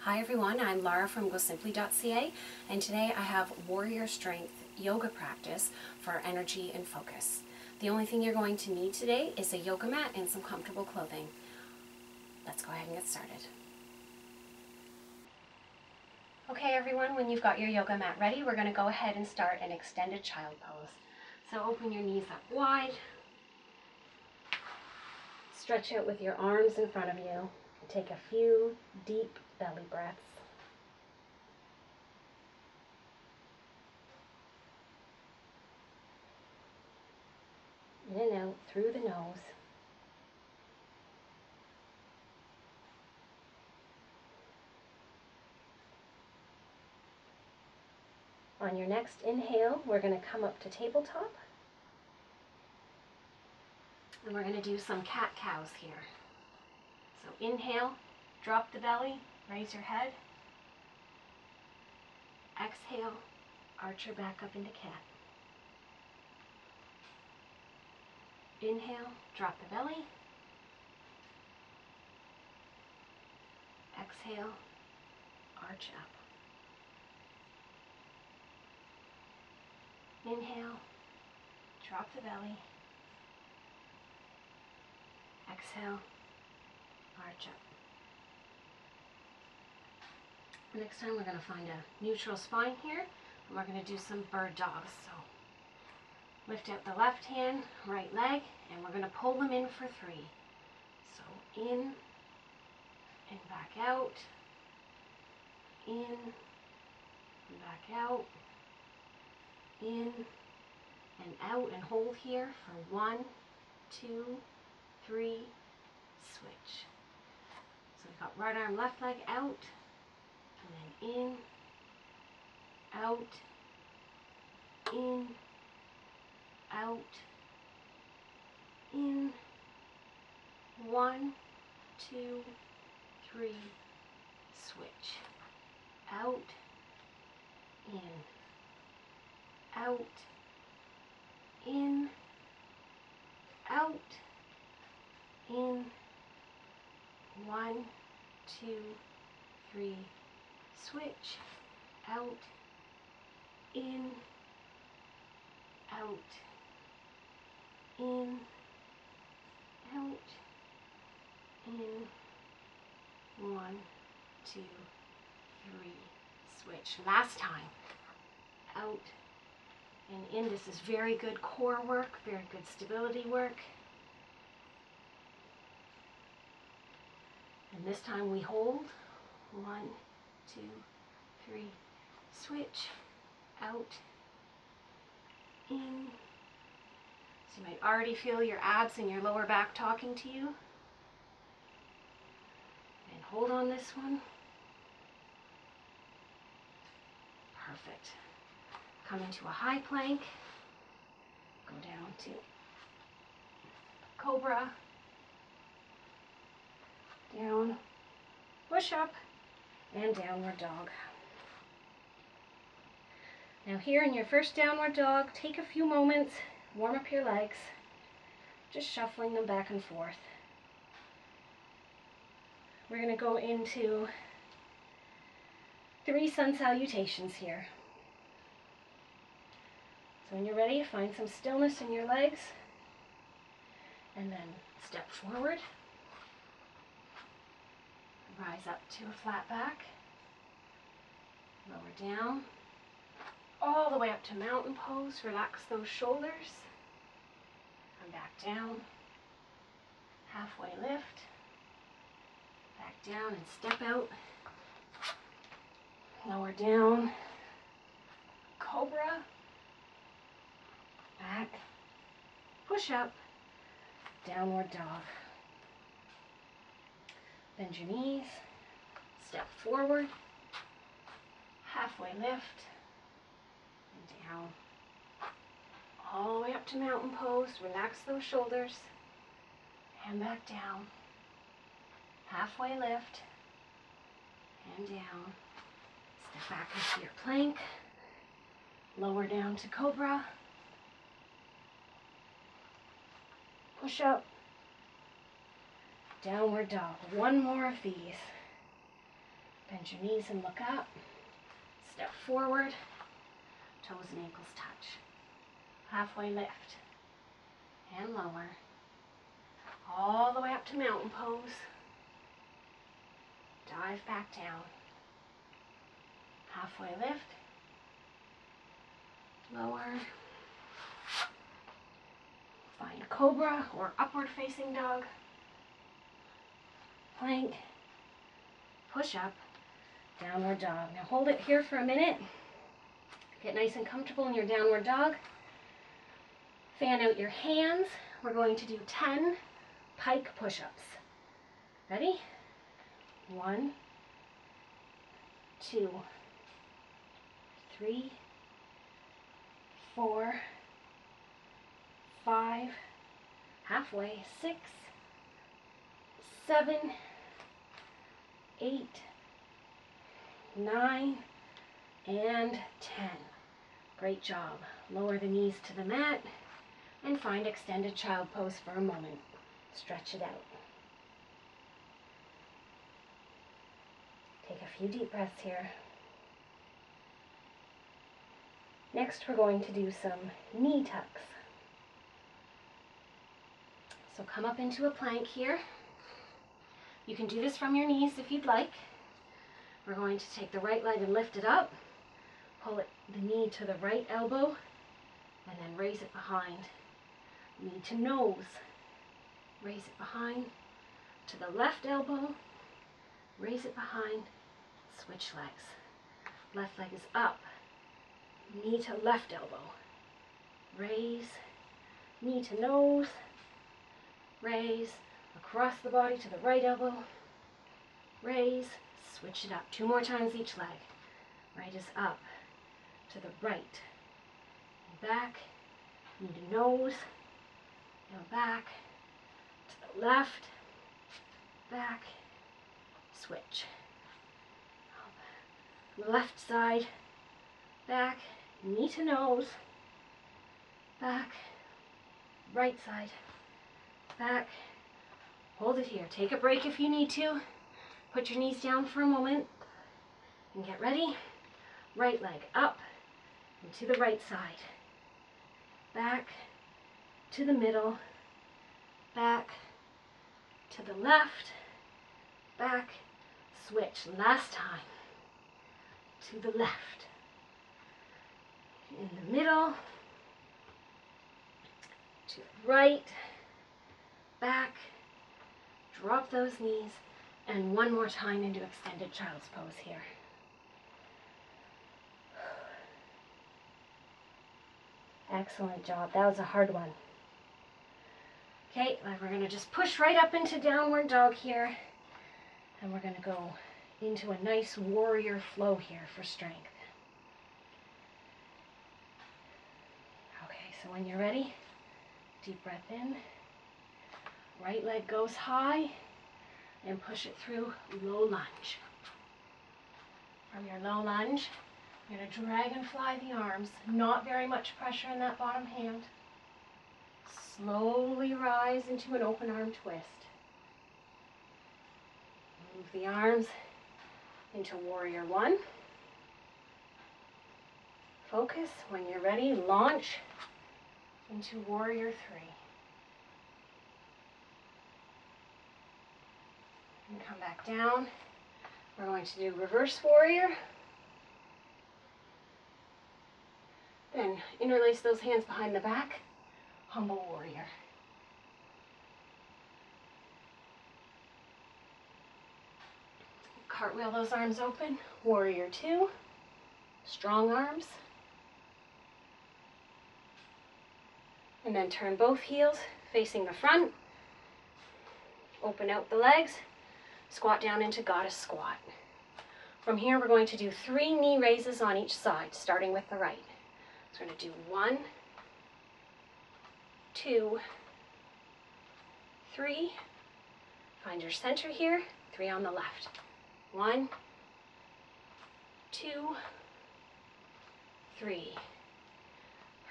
Hi everyone, I'm Laura from gosimpli.ca, and today I have warrior strength yoga practice for energy and focus. The only thing you're going to need today is a yoga mat and some comfortable clothing. Let's go ahead and get started. Okay everyone, when you've got your yoga mat ready, we're going to go ahead and start an extended child pose. So open your knees up wide, stretch out with your arms in front of you, and take a few deep belly breaths. In and out through the nose. On your next inhale, we're going to come up to tabletop. And we're going to do some cat-cows here. So inhale, drop the belly, raise your head. Exhale, arch your back up into cat. Inhale, drop the belly. Exhale, arch up. Inhale, drop the belly. Exhale, arch up. Next time we're going to find a neutral spine here, and we're going to do some bird dogs. So lift out the left hand, right leg, and we're going to pull them in for 3. So in and back out, in and back out, in and out, and hold here for 1, 2, 3, switch. So we've got right arm, left leg out, and then in, out, in, out, in, 1, 2, 3, switch, out, in, out, in, out, in, 1, 2, 3, switch, out, in, out, in, out, in, 1, 2, 3, switch. Last time, out and in. This is very good core work, very good stability work. And this time we hold. 1, 2, 3, switch, out, in. So you might already feel your abs and your lower back talking to you. And hold on this one. Perfect. Come into a high plank. Go down to cobra. Down, push up, and downward dog. Now here in your first downward dog, take a few moments, warm up your legs, just shuffling them back and forth. We're going to go into 3 sun salutations here. So when you're ready, find some stillness in your legs, and then step forward. Rise up to a flat back, lower down, all the way up to mountain pose. Relax those shoulders. Come back down, halfway lift, back down and step out, lower down, cobra, back, push up, downward dog. Bend your knees, step forward, halfway lift, and down, all the way up to mountain pose. Relax those shoulders, and back down, halfway lift, and down. Step back into your plank, lower down to cobra, push up, downward dog. 1 more of these. Bend your knees and look up. Step forward. Toes and ankles touch. Halfway lift. And lower. All the way up to mountain pose. Dive back down. Halfway lift. Lower. Find cobra or upward facing dog. Plank. Push up. Downward dog. Now hold it here for a minute. Get nice and comfortable in your downward dog. Fan out your hands. We're going to do 10 pike push-ups. Ready? 1, 2, 3, 4, 5, halfway, 6, 7, 8, 9, and 10. Great job. Lower the knees to the mat and find extended child pose for a moment. Stretch it out. Take a few deep breaths here. Next, we're going to do some knee tucks. So come up into a plank here. You can do this from your knees if you'd like. We're going to take the right leg and lift it up. Pull the knee to the right elbow and then raise it behind. Knee to nose. Raise it behind. To the left elbow. Raise it behind. Switch legs. Left leg is up. Knee to left elbow. Raise. Knee to nose. Raise. Across the body to the right elbow. Raise. Switch it up. 2 more times each leg. Right is up. To the right. And back. Knee to nose. Now back. To the left. Back. Switch. Left side. Back. Knee to nose. Back. Right side. Back. Hold it here. Take a break if you need to. Put your knees down for a moment. And get ready. Right leg up and to the right side. Back to the middle. Back to the left. Back. Switch. Last time. To the left. In the middle. To the right. Back. Drop those knees. And one more time into extended child's pose here. Excellent job. That was a hard one. Okay, we're going to just push right up into downward dog here. And we're going to go into a nice warrior flow here for strength. Okay, so when you're ready, deep breath in. Right leg goes high. And push it through low lunge. From your low lunge, you're going to dragonfly the arms. Not very much pressure in that bottom hand. Slowly rise into an open arm twist. Move the arms into warrior 1. Focus. When you're ready, launch into warrior 3. And come back down. We're going to do reverse warrior. Then interlace those hands behind the back. Humble warrior. Cartwheel those arms open. Warrior 2. Strong arms. And then turn both heels facing the front. Open out the legs. Squat down into goddess squat. From here, we're going to do 3 knee raises on each side, starting with the right. So we're going to do 1, 2, 3. Find your center here. 3 on the left. 1, 2, 3.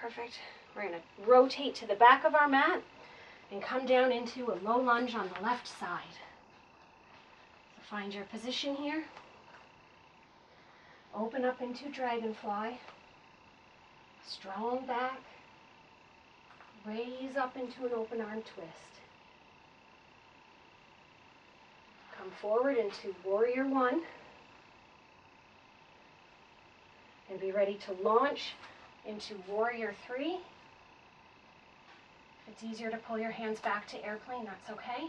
Perfect. We're going to rotate to the back of our mat and come down into a low lunge on the left side. So find your position here. Open up into dragonfly. Strong back. Raise up into an open arm twist. Come forward into warrior one. And be ready to launch into warrior three. If it's easier to pull your hands back to airplane, that's okay.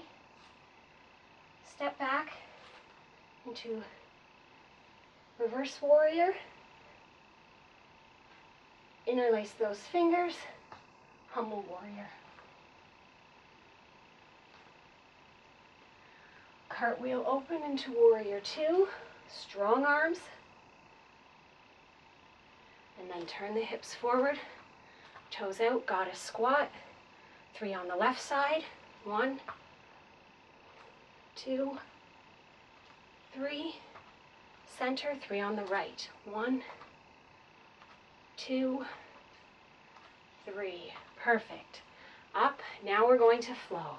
Step back into reverse warrior. Interlace those fingers. Humble warrior. Cartwheel open into warrior two. Strong arms. And then turn the hips forward. Toes out, goddess squat. 3 on the left side. 1, 2, 3. Center, 3 on the right. 1, 2, 3. Perfect. Up. Now we're going to flow.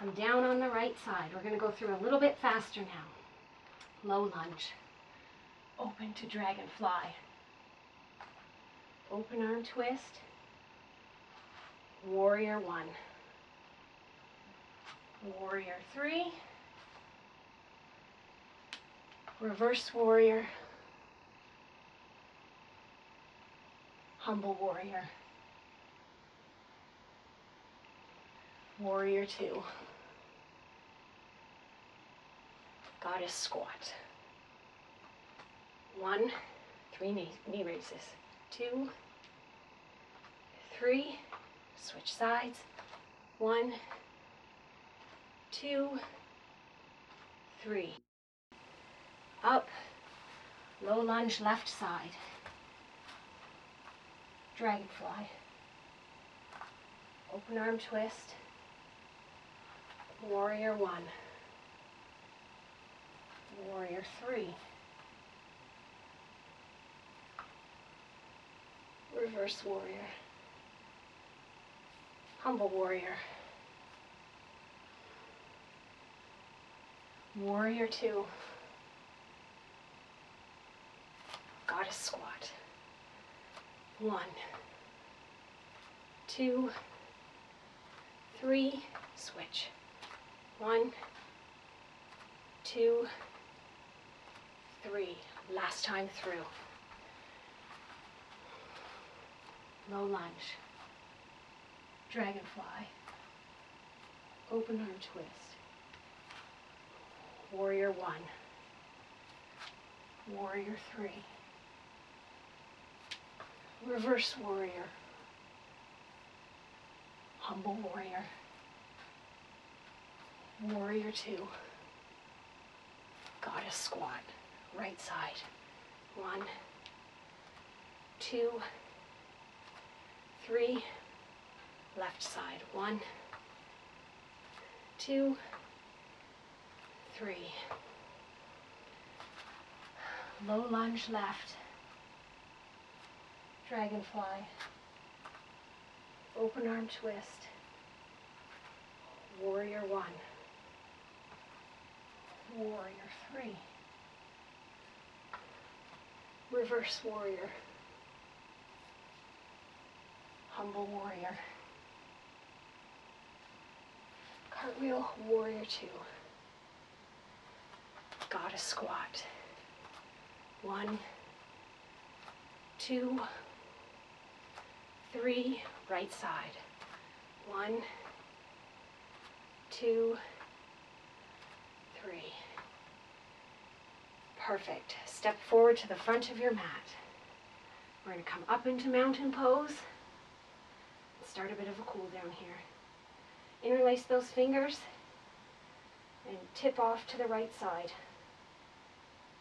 Come down on the right side. We're going to go through a little bit faster now. Low lunge. Open to dragonfly. Open arm twist. Warrior one. Warrior three. Reverse warrior. Humble warrior. Warrior two. Goddess squat. 1, 3 knee raises. 2, 3. Switch sides. 1, 2, 3. Up. Low lunge left side. Dragonfly. Open arm twist. Warrior one. Warrior three. Reverse warrior. Humble warrior. Warrior two. Goddess squat. 1, 2, 3. Switch. 1, 2, 3. Last time through. Low lunge. Dragonfly. Open arm twist. Warrior one. Warrior three. Reverse warrior. Humble warrior. Warrior two. Goddess squat. Right side. 1, 2, 3. Left side. 1, 2, 3. Low lunge left. Dragonfly. Open arm twist. Warrior one. Warrior three. Reverse warrior. Humble warrior. Cartwheel, warrior two. Goddess squat. 1, 2, 3. Right side. 1, 2, 3. Perfect. Step forward to the front of your mat. We're going to come up into mountain pose. Start a bit of a cool down here. Interlace those fingers and tip off to the right side.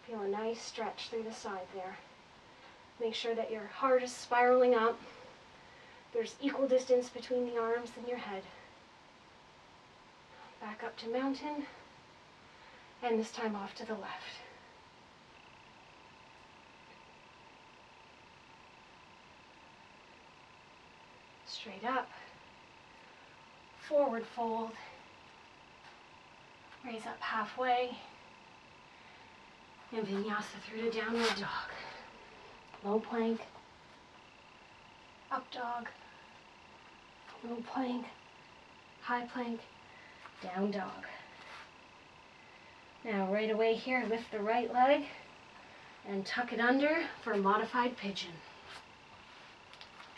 Feel a nice stretch through the side there. Make sure that your heart is spiraling up. There's equal distance between the arms and your head. Back up to mountain, and this time off to the left. Straight up, forward fold, raise up halfway, And vinyasa through to downward dog. Low plank, up dog, low plank, high plank, down dog. Now right away here, lift the right leg and tuck it under for a modified pigeon.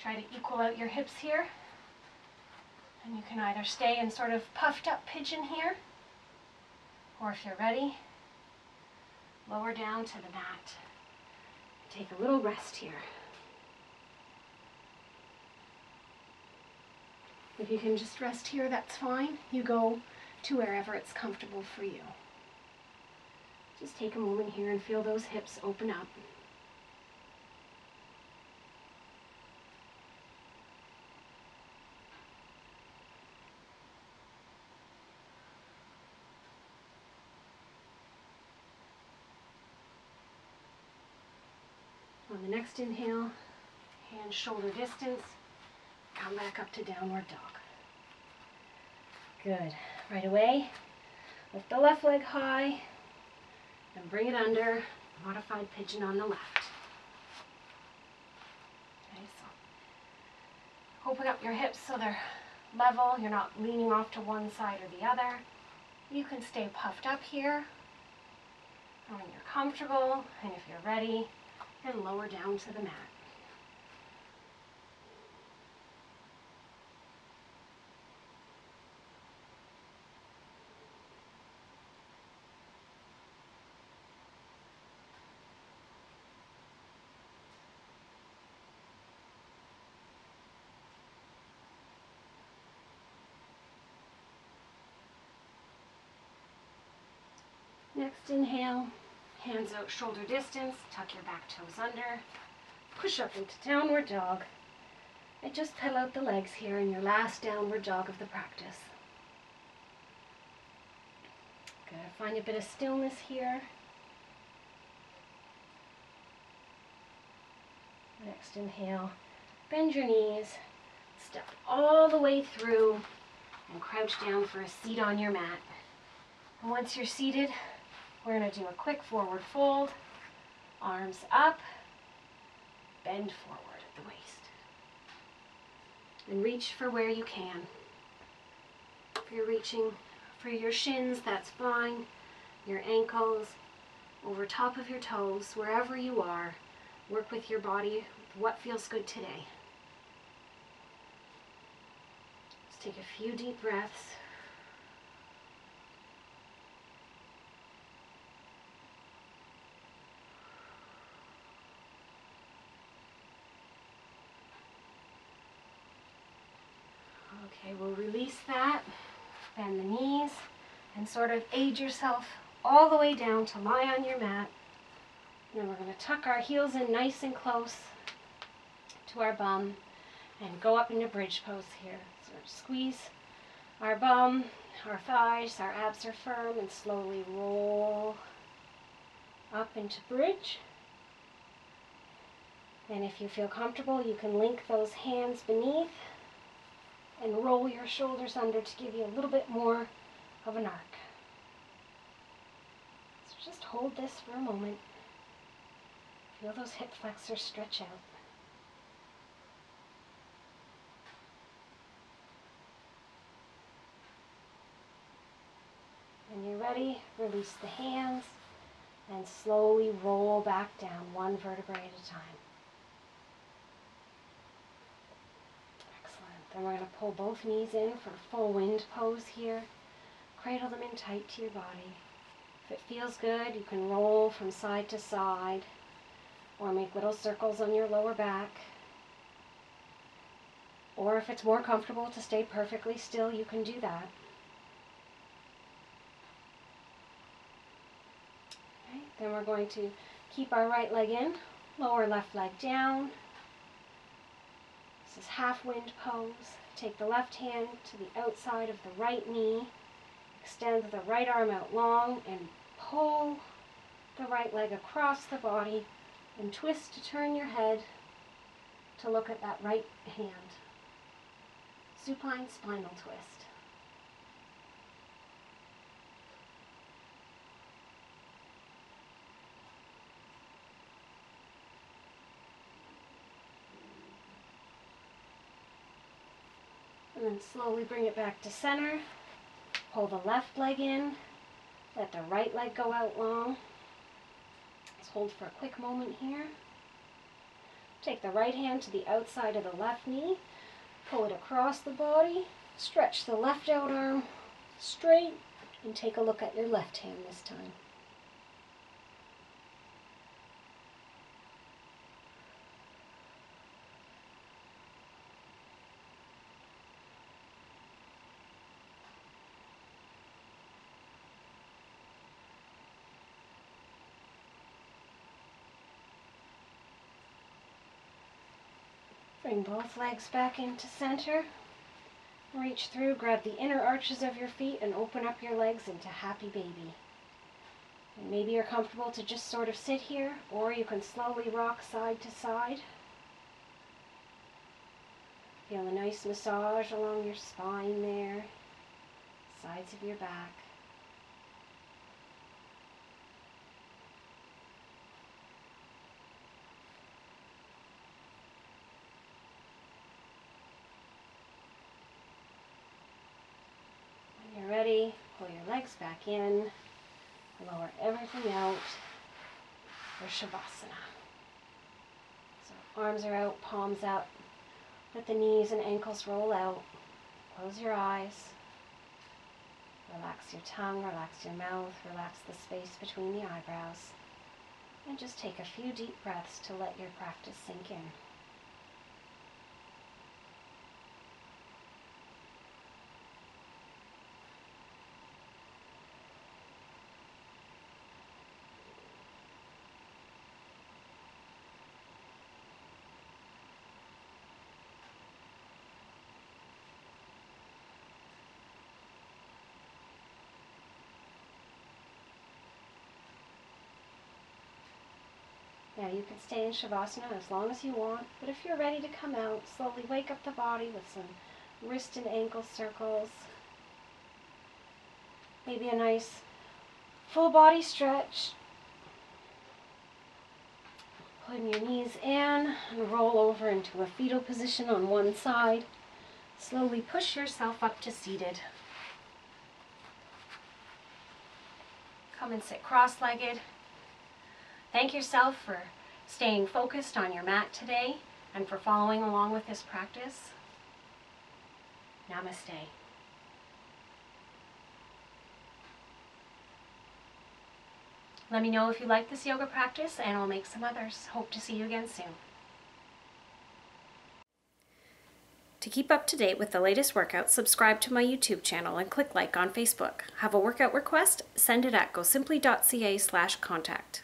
Try to equal out your hips here. And you can either stay in sort of puffed up pigeon here, or if you're ready, lower down to the mat. Take a little rest here. If you can just rest here, that's fine. You go to wherever it's comfortable for you. Just take a moment here and feel those hips open up. On the next inhale, hands shoulder distance, come back up to downward dog. Good. Right away, lift the left leg high and bring it under, modified pigeon on the left. Okay, so open up your hips so they're level, you're not leaning off to one side or the other. You can stay puffed up here when you're comfortable, and if you're ready, and lower down to the mat. Next inhale, hands out shoulder distance, tuck your back toes under, push up into downward dog, and just pedal out the legs here in your last downward dog of the practice. Good, find a bit of stillness here. Next inhale, bend your knees, step all the way through, and crouch down for a seat on your mat. And once you're seated, we're going to do a quick forward fold, arms up, bend forward at the waist. And reach for where you can. If you're reaching for your shins, that's fine. Your ankles, over top of your toes, wherever you are, work with your body, with what feels good today. Just take a few deep breaths. Okay, we'll release that, bend the knees, and sort of aid yourself all the way down to lie on your mat. And then we're going to tuck our heels in nice and close to our bum and go up into bridge pose here. So squeeze our bum, our thighs, our abs are firm, and slowly roll up into bridge. And if you feel comfortable, you can link those hands beneath and roll your shoulders under to give you a little bit more of an arc. So just hold this for a moment. Feel those hip flexors stretch out. When you're ready, release the hands and slowly roll back down, one vertebrae at a time. Then we're going to pull both knees in for a full wind pose here. Cradle them in tight to your body. If it feels good, you can roll from side to side or make little circles on your lower back. Or if it's more comfortable to stay perfectly still, you can do that. Okay, then we're going to keep our right leg in, lower left leg down. This is half wind pose. Take the left hand to the outside of the right knee. Extend the right arm out long and pull the right leg across the body and twist to turn your head to look at that right hand. Supine spinal twist. And then slowly bring it back to center. Pull the left leg in. Let the right leg go out long. Let's hold for a quick moment here. Take the right hand to the outside of the left knee. Pull it across the body. Stretch the left out arm straight. And take a look at your left hand this time. Bring both legs back into center. Reach through, grab the inner arches of your feet and open up your legs into happy baby. And maybe you're comfortable to just sort of sit here, or you can slowly rock side to side. Feel a nice massage along your spine there, sides of your back. When you're ready, pull your legs back in, lower everything out for Shavasana. So arms are out, palms up. Let the knees and ankles roll out. Close your eyes. Relax your tongue, relax your mouth, relax the space between the eyebrows. And just take a few deep breaths to let your practice sink in. Now you can stay in Shavasana as long as you want, but if you're ready to come out, slowly wake up the body with some wrist and ankle circles. Maybe a nice full body stretch. Putting your knees in and roll over into a fetal position on one side. Slowly push yourself up to seated. Come and sit cross-legged. Thank yourself for staying focused on your mat today and for following along with this practice. Namaste. Let me know if you like this yoga practice and I'll make some others. Hope to see you again soon. To keep up to date with the latest workouts, subscribe to my YouTube channel and click like on Facebook. Have a workout request? Send it at gosimpli.ca/contact.